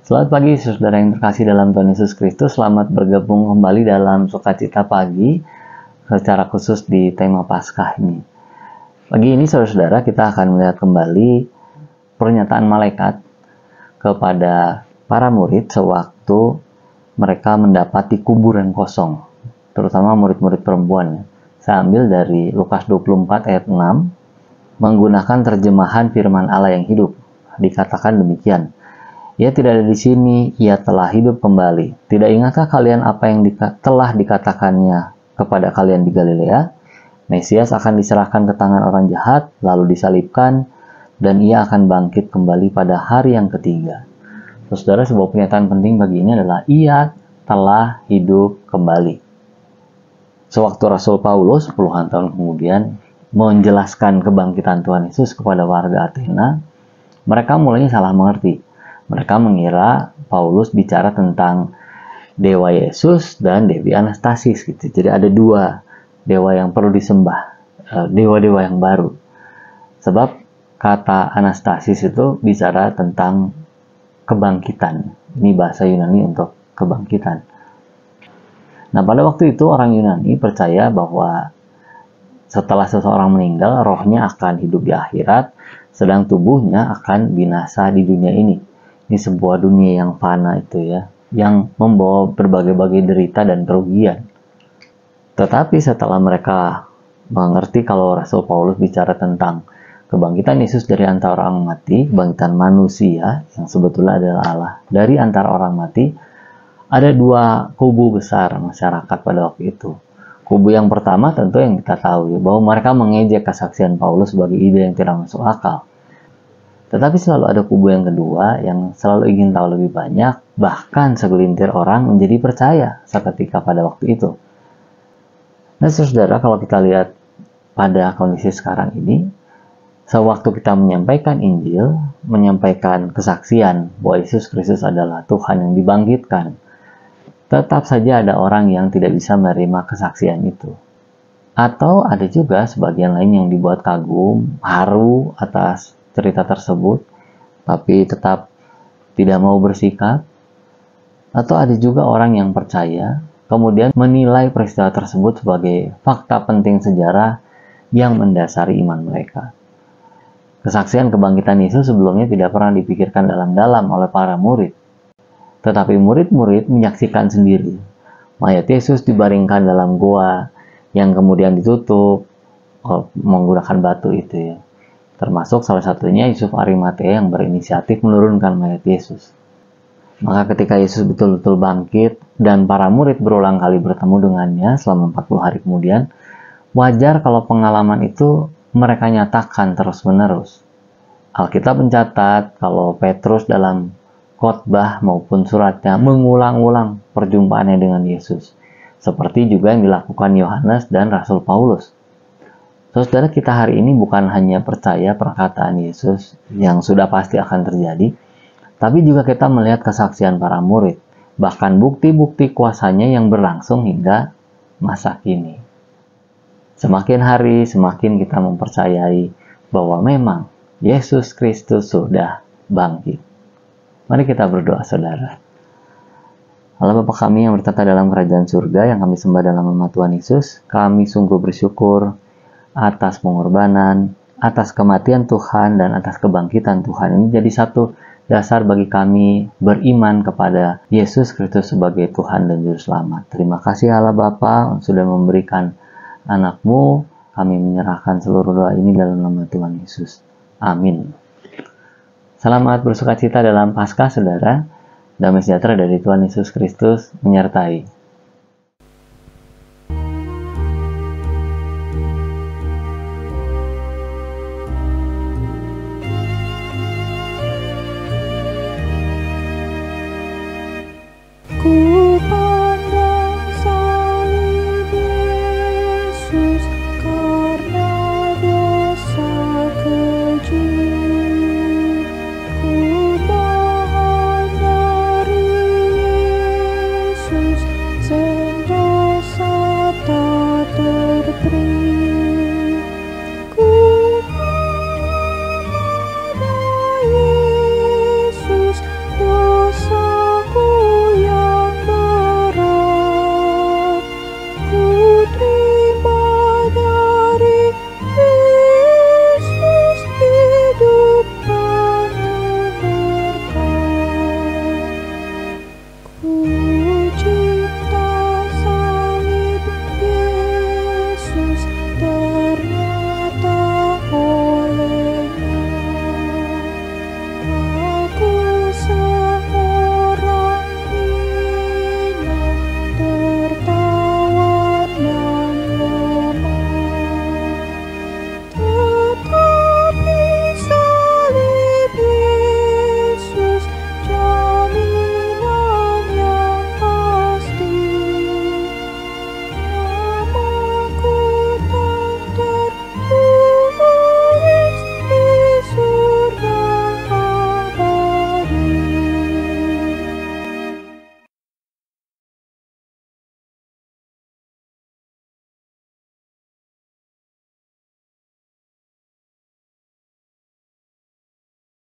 Selamat pagi saudara yang terkasih dalam Tuhan Yesus Kristus. Selamat bergabung kembali dalam Sukacita Pagi secara khusus di tema Paskah ini. Pagi ini saudara-saudara kita akan melihat kembali pernyataan malaikat kepada para murid sewaktu mereka mendapati kuburan kosong, terutama murid-murid perempuan. Saya ambil dari Lukas 24 ayat 6 menggunakan terjemahan firman Allah yang hidup. Dikatakan demikian. Ia tidak ada di sini, ia telah hidup kembali. Tidak ingatkah kalian apa yang telah dikatakannya kepada kalian di Galilea? Mesias akan diserahkan ke tangan orang jahat, lalu disalibkan, dan ia akan bangkit kembali pada hari yang ketiga. Saudara, sebuah pernyataan penting bagi ini adalah ia telah hidup kembali. Sewaktu Rasul Paulus puluhan tahun kemudian menjelaskan kebangkitan Tuhan Yesus kepada warga Athena, mereka mulanya salah mengerti. Mereka mengira Paulus bicara tentang Dewa Yesus dan Dewi Anastasis gitu. Jadi ada dua dewa yang perlu disembah, dewa-dewa yang baru. Sebab kata Anastasis itu bicara tentang kebangkitan. Ini bahasa Yunani untuk kebangkitan. Nah, pada waktu itu orang Yunani percaya bahwa setelah seseorang meninggal, rohnya akan hidup di akhirat, sedang tubuhnya akan binasa di dunia ini. Ini sebuah dunia yang fana itu ya, yang membawa berbagai-bagai derita dan kerugian. Tetapi setelah mereka mengerti kalau Rasul Paulus bicara tentang kebangkitan Yesus dari antara orang mati, kebangkitan manusia yang sebetulnya adalah Allah dari antara orang mati, ada dua kubu besar masyarakat pada waktu itu. Kubu yang pertama tentu yang kita tahu bahwa mereka mengejek kesaksian Paulus sebagai ide yang tidak masuk akal. Tetapi selalu ada kubu yang kedua yang selalu ingin tahu lebih banyak, bahkan segelintir orang menjadi percaya seketika pada waktu itu. Nah saudara, kalau kita lihat pada kondisi sekarang ini, sewaktu kita menyampaikan Injil, menyampaikan kesaksian bahwa Yesus Kristus adalah Tuhan yang dibangkitkan, tetap saja ada orang yang tidak bisa menerima kesaksian itu. Atau ada juga sebagian lain yang dibuat kagum, haru atas cerita tersebut, tapi tetap tidak mau bersikap. Atau ada juga orang yang percaya, kemudian menilai peristiwa tersebut sebagai fakta penting sejarah yang mendasari iman mereka. Kesaksian kebangkitan Yesus sebelumnya tidak pernah dipikirkan dalam-dalam oleh para murid. Tetapi murid-murid menyaksikan sendiri. Mayat Yesus dibaringkan dalam goa yang kemudian ditutup menggunakan batu itu ya. Termasuk salah satunya Yusuf Arimatea yang berinisiatif menurunkan mayat Yesus. Maka ketika Yesus betul-betul bangkit dan para murid berulang kali bertemu dengannya selama 40 hari kemudian, wajar kalau pengalaman itu mereka nyatakan terus-menerus. Alkitab mencatat kalau Petrus dalam khotbah maupun suratnya mengulang-ulang perjumpaannya dengan Yesus. Seperti juga yang dilakukan Yohanes dan Rasul Paulus. Saudara, kita hari ini bukan hanya percaya perkataan Yesus yang sudah pasti akan terjadi, tapi juga kita melihat kesaksian para murid, bahkan bukti-bukti kuasanya yang berlangsung hingga masa kini. Semakin hari, semakin kita mempercayai bahwa memang Yesus Kristus sudah bangkit. Mari kita berdoa, saudara. Allah Bapa kami yang bertata dalam kerajaan surga, yang kami sembah dalam nama Tuhan Yesus, kami sungguh bersyukur atas pengorbanan, atas kematian Tuhan, dan atas kebangkitan Tuhan. Ini jadi satu dasar bagi kami beriman kepada Yesus Kristus sebagai Tuhan dan Juru Selamat. Terima kasih Allah Bapa sudah memberikan anak-Mu. Kami menyerahkan seluruh doa ini dalam nama Tuhan Yesus. Amin. Selamat bersukacita dalam Paskah, saudara. Damai sejahtera dari Tuhan Yesus Kristus menyertai.